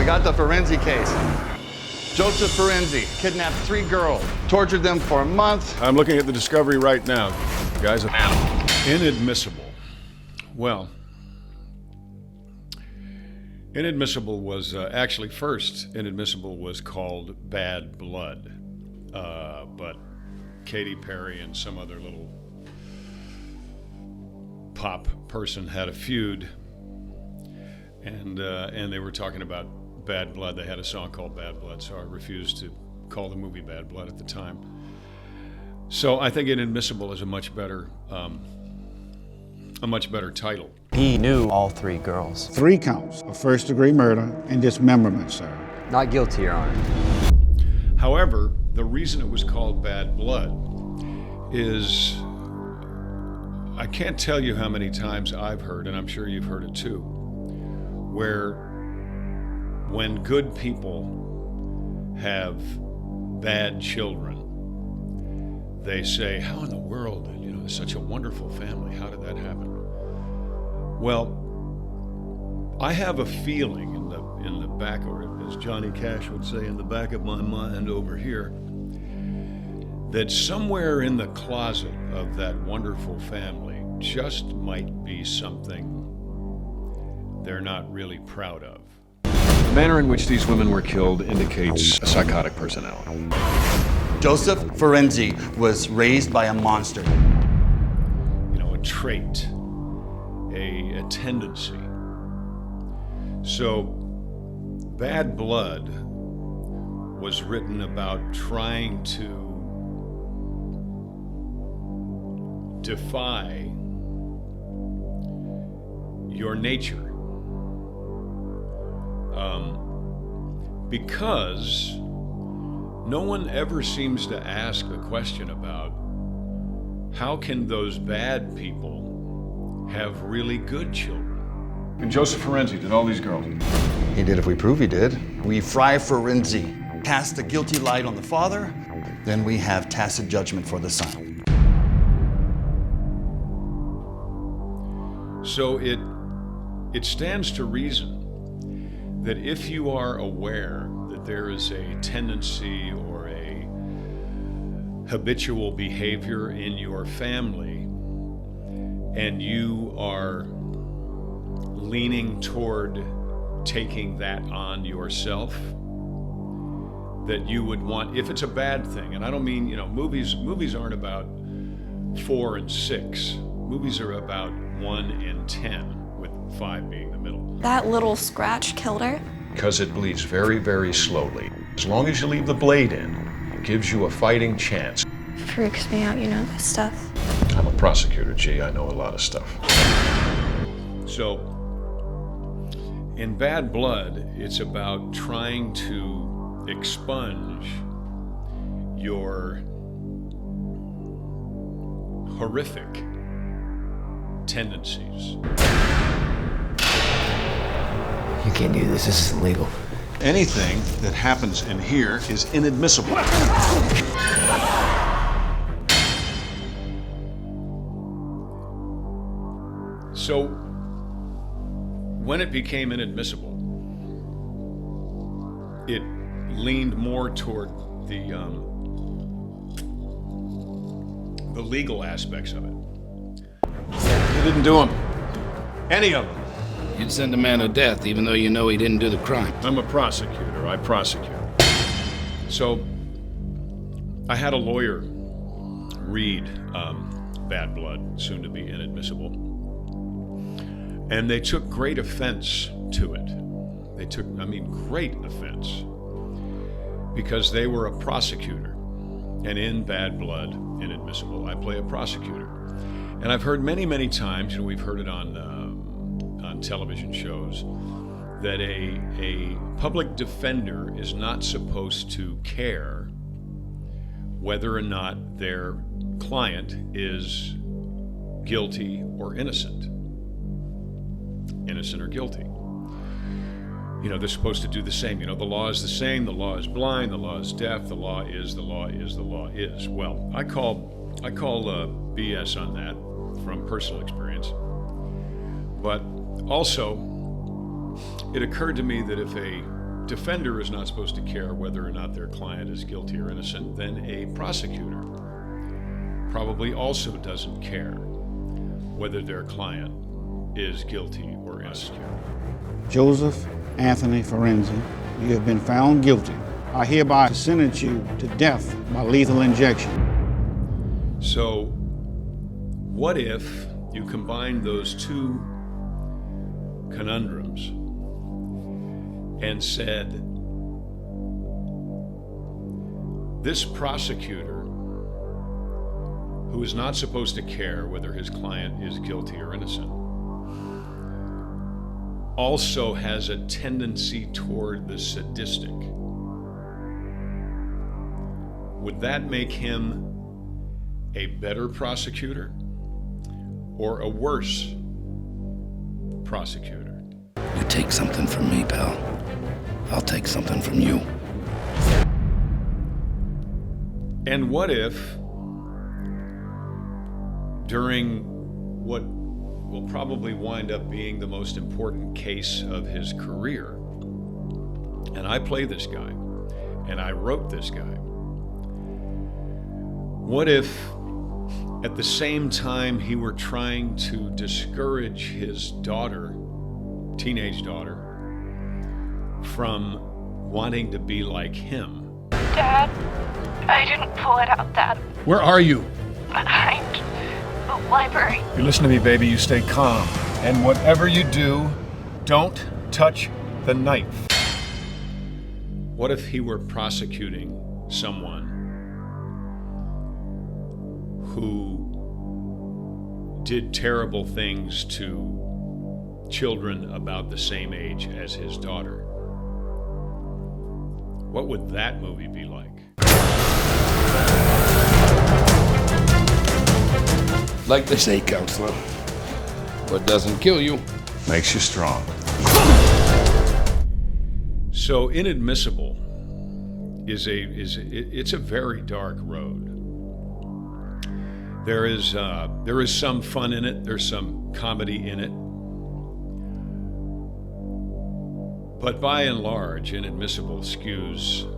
We got the Ferenzi case. Joseph Ferenzi kidnapped 3 girls, tortured them for a month. I'm looking at the discovery right now. The guy's an animal. Inadmissible. Well, Inadmissible was actually first. Inadmissible was called Bad Blood, but Katy Perry and some other little pop person had a feud, and they were talking about Bad Blood. They had a song called Bad Blood, so I refused to call the movie Bad Blood at the time. So I think Inadmissible is a much better title. He knew all 3 girls. 3 counts of first-degree murder and dismemberment, sir. Not guilty, Your Honor. However, the reason it was called Bad Blood is, I can't tell you how many times I've heard, and I'm sure you've heard it too, where when good people have bad children, they say, how in the world, it's such a wonderful family, how did that happen? Well, I have a feeling in the back, or as Johnny Cash would say, in the back of my mind over here, that somewhere in the closet of that wonderful family just might be something they're not really proud of. The manner in which these women were killed indicates a psychotic personality. Joseph Ferenzi was raised by a monster. A trait, a tendency. So, Bad Blood was written about trying to defy your nature. Because no one ever seems to ask the question about how can those bad people have really good children? And Joseph Ferenzi did all these girls. He did if we prove he did. We fry Ferenzi, cast a guilty light on the father, then we have tacit judgment for the son. So it stands to reason that if you are aware that there is a tendency or a habitual behavior in your family, and you are leaning toward taking that on yourself, that you would want, if it's a bad thing, and I don't mean, movies aren't about 4 and 6. Movies are about 1 and 10, with 5 being the middle. That little scratch killed her. Because it bleeds very, very slowly. As long as you leave the blade in, it gives you a fighting chance. Freaks me out, this stuff. I'm a prosecutor, G. I know a lot of stuff. So, in Bad Blood, it's about trying to expunge your horrific tendencies. You can't do this. This isn't legal. Anything that happens in here is inadmissible. So, when it became inadmissible, it leaned more toward the legal aspects of it. You didn't do them. Any of them. You'd send a man to death even though you know he didn't do the crime. I'm a prosecutor. I prosecute. So, I had a lawyer read Bad Blood, soon to be Inadmissible, and they took great offense to it. They took, great offense, because they were a prosecutor, and in Bad Blood, Inadmissible, I play a prosecutor. And I've heard many, many times, we've heard it on television shows, that a public defender is not supposed to care whether or not their client is guilty or innocent. Innocent or guilty. They're supposed to do the same. The law is the same, the law is blind, the law is deaf, the law is, the law is, the law is. Well, I call BS on that from personal experience. But also, it occurred to me that if a defender is not supposed to care whether or not their client is guilty or innocent, then a prosecutor probably also doesn't care whether their client is guilty or innocent. Joseph Anthony Ferenzi, you have been found guilty. I hereby sentence you to death by lethal injection. So, what if you combine those two conundrums and said, this prosecutor, who is not supposed to care whether his client is guilty or innocent, also has a tendency toward the sadistic. Would that make him a better prosecutor or a worse prosecutor? You take something from me, pal. I'll take something from you. And what if, during what will probably wind up being the most important case of his career, and I play this guy, and I wrote this guy, what if at the same time he were trying to discourage his daughter, teenage daughter, from wanting to be like him? Dad, I didn't pull it out, Dad. Where are you? Behind the library. You listen to me, baby. You stay calm. And whatever you do, don't touch the knife. What if he were prosecuting someone who did terrible things to children about the same age as his daughter? What would that movie be like? Like they say, counselor, what doesn't kill you Makes you strong. So Inadmissible it's a very dark road. There is some fun in it. There's some comedy in it. But by and large, Inadmissible skews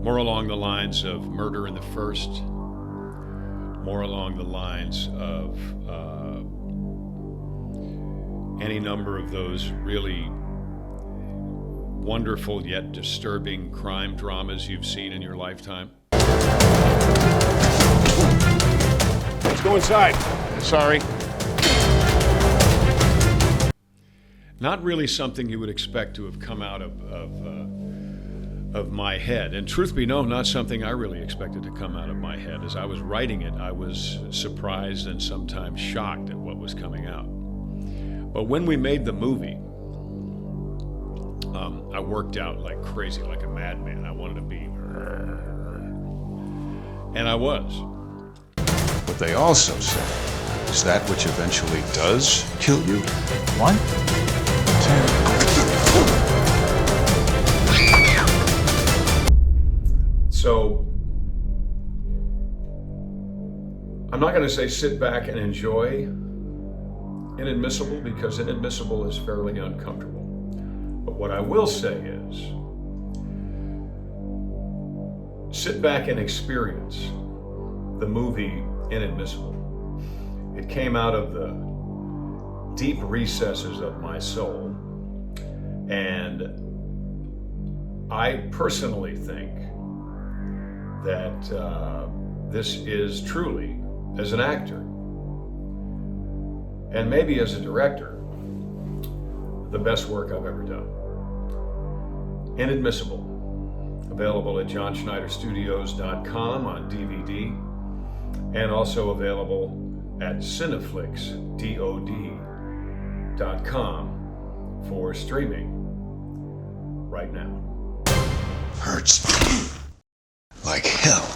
more along the lines of Murder in the First, more along the lines of any number of those really wonderful yet disturbing crime dramas you've seen in your lifetime. Let's go inside. Sorry. Not really something you would expect to have come out of my head. And truth be known, not something I really expected to come out of my head. As I was writing it, I was surprised and sometimes shocked at what was coming out. But when we made the movie, I worked out like crazy, like a madman. I wanted to be, and I was. What they also say is that which eventually does kill you. 1, 2. So, I'm not going to say sit back and enjoy Inadmissible, because Inadmissible is fairly uncomfortable. But what I will say is, sit back and experience the movie Inadmissible. It came out of the deep recesses of my soul, and I personally think that this is truly, as an actor, and maybe as a director, the best work I've ever done. Inadmissible, available at johnschneiderstudios.com on DVD, and also available at cineflixdod.com for streaming right now. Hurts like hell.